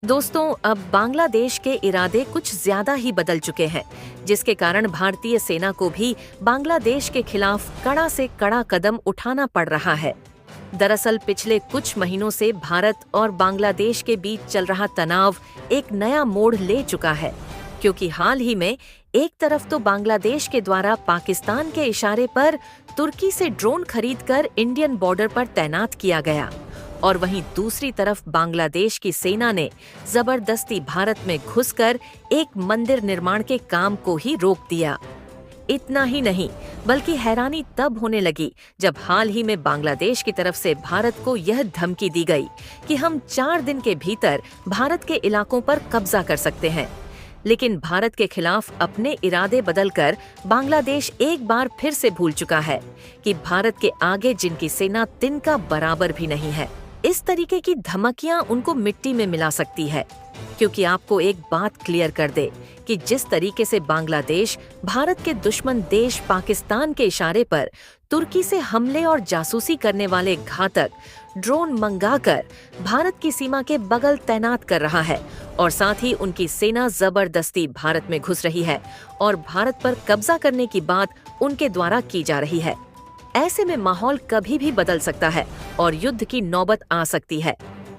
दोस्तों, अब बांग्लादेश के इरादे कुछ ज्यादा ही बदल चुके हैं, जिसके कारण भारतीय सेना को भी बांग्लादेश के खिलाफ कड़ा से कड़ा कदम उठाना पड़ रहा है। दरअसल पिछले कुछ महीनों से भारत और बांग्लादेश के बीच चल रहा तनाव एक नया मोड़ ले चुका है, क्योंकि हाल ही में एक तरफ तो बांग्लादेश के द्वारा पाकिस्तान के इशारे पर तुर्की से ड्रोन खरीदकर इंडियन बॉर्डर पर तैनात किया गया, और वहीं दूसरी तरफ बांग्लादेश की सेना ने जबरदस्ती भारत में घुसकर एक मंदिर निर्माण के काम को ही रोक दिया। इतना ही नहीं, बल्कि हैरानी तब होने लगी जब हाल ही में बांग्लादेश की तरफ से भारत को यह धमकी दी गई कि हम 4 दिन के भीतर भारत के इलाकों पर कब्जा कर सकते हैं। लेकिन भारत के खिलाफ अपने इरादे बदलकर बांग्लादेश एक बार फिर से भूल चुका है कि भारत के आगे जिनकी सेना तिनका बराबर भी नहीं है। इस तरीके की धमकियां उनको मिट्टी में मिला सकती है, क्योंकि आपको एक बात क्लियर कर दे कि जिस तरीके से बांग्लादेश भारत के दुश्मन देश पाकिस्तान के इशारे पर तुर्की से हमले और जासूसी करने वाले घातक ड्रोन मंगाकर भारत की सीमा के बगल तैनात कर रहा है, और साथ ही उनकी सेना जबरदस्ती भारत में घुस रही है और भारत पर कब्जा करने की बात उनके द्वारा की जा रही है। ऐसे में माहौल कभी भी बदल सकता है और युद्ध की नौबत आ सकती है।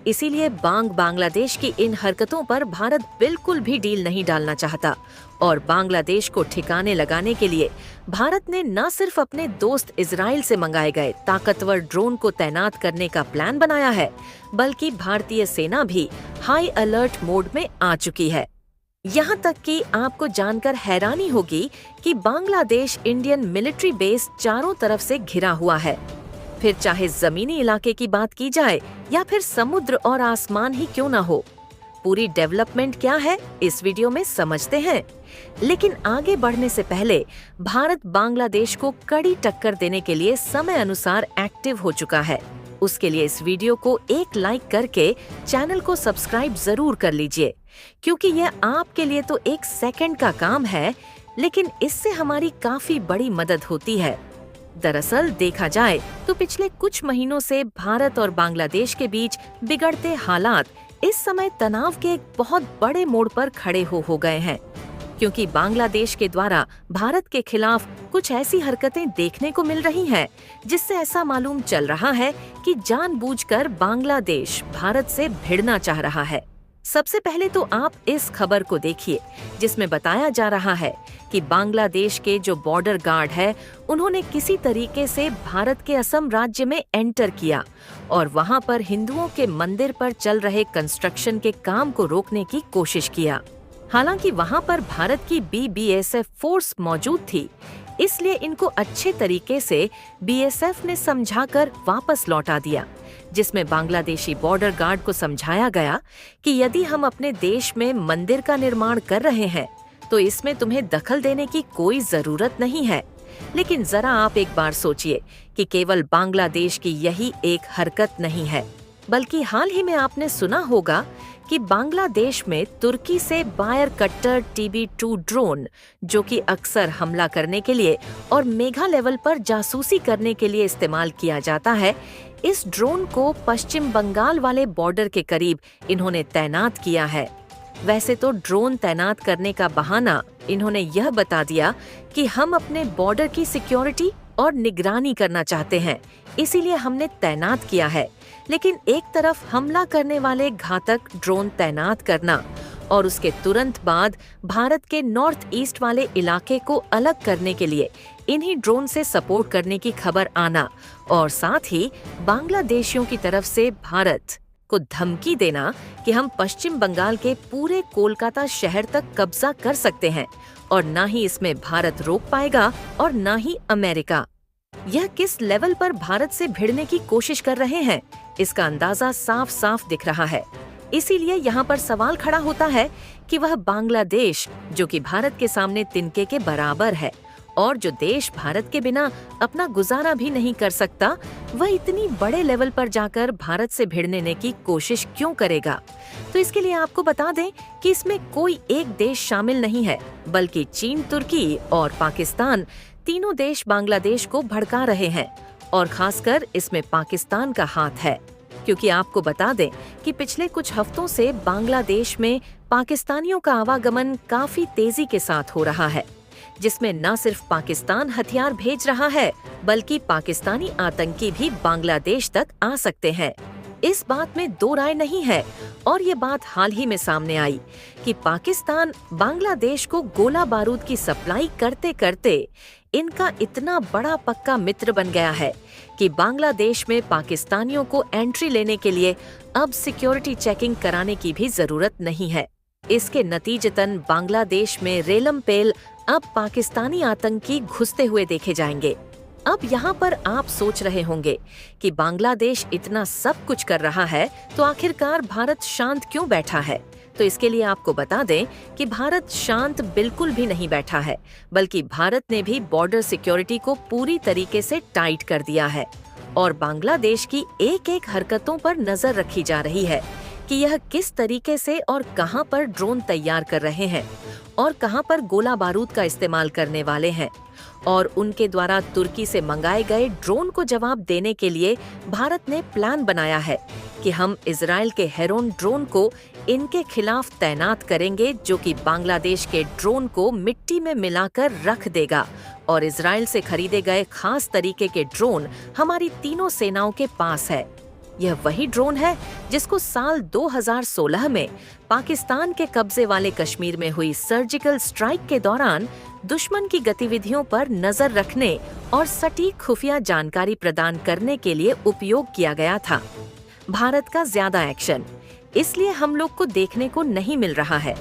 इसीलिए बांग्लादेश की इन हरकतों पर भारत बिल्कुल भी डील नहीं डालना चाहता, और बांग्लादेश को ठिकाने लगाने के लिए भारत ने न सिर्फ अपने दोस्त इजराइल से मंगाए गए ताकतवर ड्रोन को तैनात करने का प्लान बनाया है, बल्कि भारतीय सेना भी हाई अलर्ट मोड में आ चुकी है। यहाँ तक कि आपको जानकर हैरानी होगी कि बांग्लादेश इंडियन मिलिट्री बेस चारों तरफ से घिरा हुआ है। फिर चाहे जमीनी इलाके की बात की जाए या फिर समुद्र और आसमान ही क्यों ना हो, पूरी डेवलपमेंट क्या है इस वीडियो में समझते हैं। लेकिन आगे बढ़ने से पहले भारत बांग्लादेश को कड़ी टक्कर देने के लिए समय अनुसार एक्टिव हो चुका है। उसके लिए इस वीडियो को एक लाइक करके चैनल को सब्सक्राइब जरूर कर लीजिए, क्योंकि यह आपके लिए तो 1 सेकंड का काम है, लेकिन इससे हमारी काफी बड़ी मदद होती है। दरअसल देखा जाए तो पिछले कुछ महीनों से भारत और बांग्लादेश के बीच बिगड़ते हालात इस समय तनाव के एक बहुत बड़े मोड़ पर खड़े हो गए हैं, क्योंकि बांग्लादेश के द्वारा भारत के खिलाफ कुछ ऐसी हरकतें देखने को मिल रही हैं, जिससे ऐसा मालूम चल रहा है कि जानबूझकर बांग्लादेश भारत से भिड़ना चाह रहा है। सबसे पहले तो आप इस खबर को देखिए, जिसमें बताया जा रहा है कि बांग्लादेश के जो बॉर्डर गार्ड है, उन्होंने किसी तरीके से भारत के असम राज्य में एंटर किया और वहां पर हिंदुओं के मंदिर पर चल रहे कंस्ट्रक्शन के काम को रोकने की कोशिश किया। हालांकि वहां पर भारत की BSF फोर्स मौजूद थी, इसलिए इनको अच्छे तरीके से BSF ने समझाकर वापस लौटा दिया, जिसमें बांग्लादेशी बॉर्डर गार्ड को समझाया गया कि यदि हम अपने देश में मंदिर का निर्माण कर रहे हैं तो इसमें तुम्हें दखल देने की कोई जरूरत नहीं है। लेकिन जरा आप एक बार सोचिए कि केवल बांग्लादेश की यही एक हरकत नहीं है, बल्कि हाल ही में आपने सुना होगा कि बांग्लादेश में तुर्की से बायर कट्टर TB2 ड्रोन, जो कि अक्सर हमला करने के लिए और मेगा लेवल पर जासूसी करने के लिए इस्तेमाल किया जाता है, इस ड्रोन को पश्चिम बंगाल वाले बॉर्डर के करीब इन्होंने तैनात किया है। वैसे तो ड्रोन तैनात करने का बहाना इन्होंने यह बता दिया कि हम अपने बॉर्डर की सिक्योरिटी और निगरानी करना चाहते हैं, इसीलिए हमने तैनात किया है। लेकिन एक तरफ हमला करने वाले घातक ड्रोन तैनात करना और उसके तुरंत बाद भारत के नॉर्थ ईस्ट वाले इलाके को अलग करने के लिए इन्हीं ड्रोन से सपोर्ट करने की खबर आना, और साथ ही बांग्लादेशियों की तरफ से भारत को धमकी देना कि हम पश्चिम बंगाल के पूरे कोलकाता शहर तक कब्जा कर सकते हैं और ना ही इसमें भारत रोक पाएगा और ना ही अमेरिका। यह किस लेवल पर भारत से भिड़ने की कोशिश कर रहे हैं, इसका अंदाजा साफ साफ दिख रहा है। इसीलिए यहाँ पर सवाल खड़ा होता है कि वह बांग्लादेश, जो कि भारत के सामने तिनके के बराबर है और जो देश भारत के बिना अपना गुजारा भी नहीं कर सकता, वह इतनी बड़े लेवल पर जाकर भारत से भिड़ने की कोशिश क्यों करेगा। तो इसके लिए आपको बता दें कि इसमें कोई एक देश शामिल नहीं है, बल्कि चीन, तुर्की और पाकिस्तान तीनों देश बांग्लादेश को भड़का रहे हैं, और खासकर इसमें पाकिस्तान का हाथ है, क्योंकि आपको बता दें कि पिछले कुछ हफ्तों से बांग्लादेश में पाकिस्तानियों का आवागमन काफी तेजी के साथ हो रहा है, जिसमें न सिर्फ पाकिस्तान हथियार भेज रहा है बल्कि पाकिस्तानी आतंकी भी बांग्लादेश तक आ सकते हैं। इस बात में दो राय नहीं है और ये बात हाल ही में सामने आई कि पाकिस्तान बांग्लादेश को गोला बारूद की सप्लाई करते करते इनका इतना बड़ा पक्का मित्र बन गया है कि बांग्लादेश में पाकिस्तानियों को एंट्री लेने के लिए अब सिक्योरिटी चेकिंग कराने की भी जरूरत नहीं है। इसके नतीजतन बांग्लादेश में रेलम पेल अब पाकिस्तानी आतंकी घुसते हुए देखे जाएंगे। अब यहाँ पर आप सोच रहे होंगे कि बांग्लादेश इतना सब कुछ कर रहा है तो आखिरकार भारत शांत क्यों बैठा है? तो इसके लिए आपको बता दें कि भारत शांत बिल्कुल भी नहीं बैठा है, बल्कि भारत ने भी बॉर्डर सिक्योरिटी को पूरी तरीके से टाइट कर दिया है और बांग्लादेश की एक एक हरकतों पर नजर रखी जा रही है कि यह किस तरीके से और कहां पर ड्रोन तैयार कर रहे हैं और कहां पर गोला बारूद का इस्तेमाल करने वाले हैं। और उनके द्वारा तुर्की से मंगाए गए ड्रोन को जवाब देने के लिए भारत ने प्लान बनाया है कि हम इजराइल के हेरोन ड्रोन को इनके खिलाफ तैनात करेंगे, जो कि बांग्लादेश के ड्रोन को मिट्टी में मिलाकर रख देगा और इजराइल से खरीदे गए खास तरीके के ड्रोन हमारी तीनों सेनाओं के पास है। यह वही ड्रोन है जिसको साल 2016 में पाकिस्तान के कब्जे वाले कश्मीर में हुई सर्जिकल स्ट्राइक के दौरान दुश्मन की गतिविधियों पर नजर रखने और सटीक खुफिया जानकारी प्रदान करने के लिए उपयोग किया गया था। भारत का ज्यादा एक्शन इसलिए हम लोग को देखने को नहीं मिल रहा है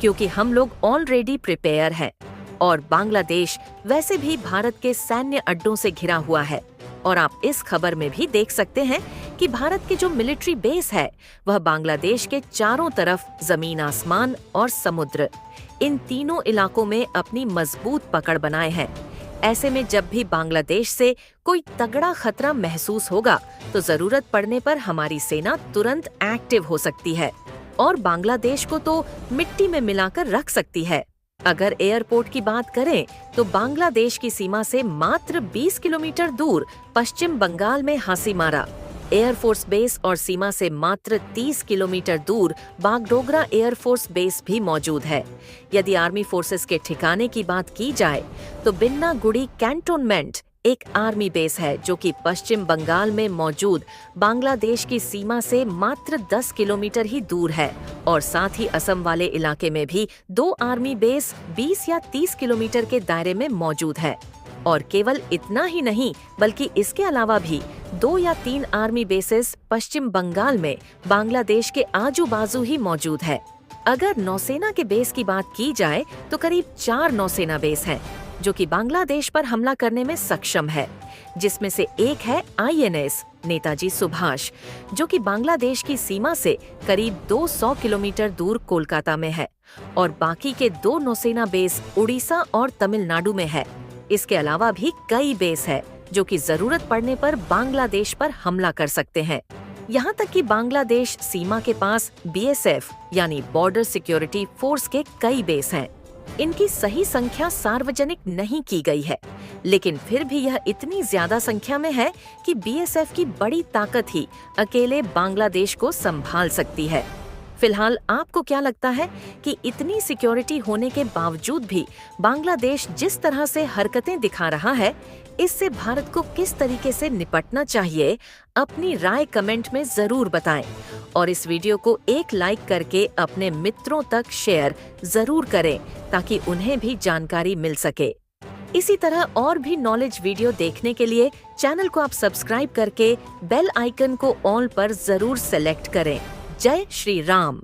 क्योंकि हम लोग ऑलरेडी प्रिपेयर हैं और बांग्लादेश वैसे भी भारत के सैन्य अड्डों से घिरा हुआ है। और आप इस खबर में भी देख सकते हैं कि भारत की जो मिलिट्री बेस है वह बांग्लादेश के चारों तरफ जमीन, आसमान और समुद्र, इन तीनों इलाकों में अपनी मजबूत पकड़ बनाए हैं। ऐसे में जब भी बांग्लादेश से कोई तगड़ा खतरा महसूस होगा तो जरूरत पड़ने पर हमारी सेना तुरंत एक्टिव हो सकती है और बांग्लादेश को तो मिट्टी में मिलाकर रख सकती है। अगर एयरपोर्ट की बात करें तो बांग्लादेश की सीमा से मात्र 20 किलोमीटर दूर पश्चिम बंगाल में हासीमारा एयरफोर्स बेस और सीमा से मात्र 30 किलोमीटर दूर बागडोगरा एयरफोर्स बेस भी मौजूद है। यदि आर्मी फोर्सेस के ठिकाने की बात की जाए तो बिन्नागुड़ी कैंटोनमेंट एक आर्मी बेस है जो कि पश्चिम बंगाल में मौजूद बांग्लादेश की सीमा से मात्र 10 किलोमीटर ही दूर है और साथ ही असम वाले इलाके में भी 2 आर्मी बेस 20 या 30 किलोमीटर के दायरे में मौजूद है। और केवल इतना ही नहीं बल्कि इसके अलावा भी 2 या 3 आर्मी बेसेस पश्चिम बंगाल में बांग्लादेश के आजू बाजू ही मौजूद है। अगर नौसेना के बेस की बात की जाए तो करीब 4 नौसेना बेस हैं जो कि बांग्लादेश पर हमला करने में सक्षम है, जिसमें से एक है INS नेताजी सुभाष जो कि बांग्लादेश की सीमा से करीब 200 किलोमीटर दूर कोलकाता में है और बाकी के 2 नौसेना बेस उड़ीसा और तमिलनाडु में है। इसके अलावा भी कई बेस है जो कि जरूरत पड़ने पर बांग्लादेश पर हमला कर सकते हैं। यहाँ तक कि बांग्लादेश सीमा के पास BSF यानी बॉर्डर सिक्योरिटी फोर्स के कई बेस हैं। इनकी सही संख्या सार्वजनिक नहीं की गई है, लेकिन फिर भी यह इतनी ज्यादा संख्या में है कि BSF की बड़ी ताकत ही अकेले बांग्लादेश को संभाल सकती है। फिलहाल आपको क्या लगता है कि इतनी सिक्योरिटी होने के बावजूद भी बांग्लादेश जिस तरह से हरकतें दिखा रहा है, इससे भारत को किस तरीके से निपटना चाहिए? अपनी राय कमेंट में जरूर बताएं और इस वीडियो को एक लाइक करके अपने मित्रों तक शेयर जरूर करें ताकि उन्हें भी जानकारी मिल सके। इसी तरह और भी नॉलेज वीडियो देखने के लिए चैनल को आप सब्सक्राइब करके बेल आइकन को ऑल पर जरूर सेलेक्ट करें। जय श्री राम।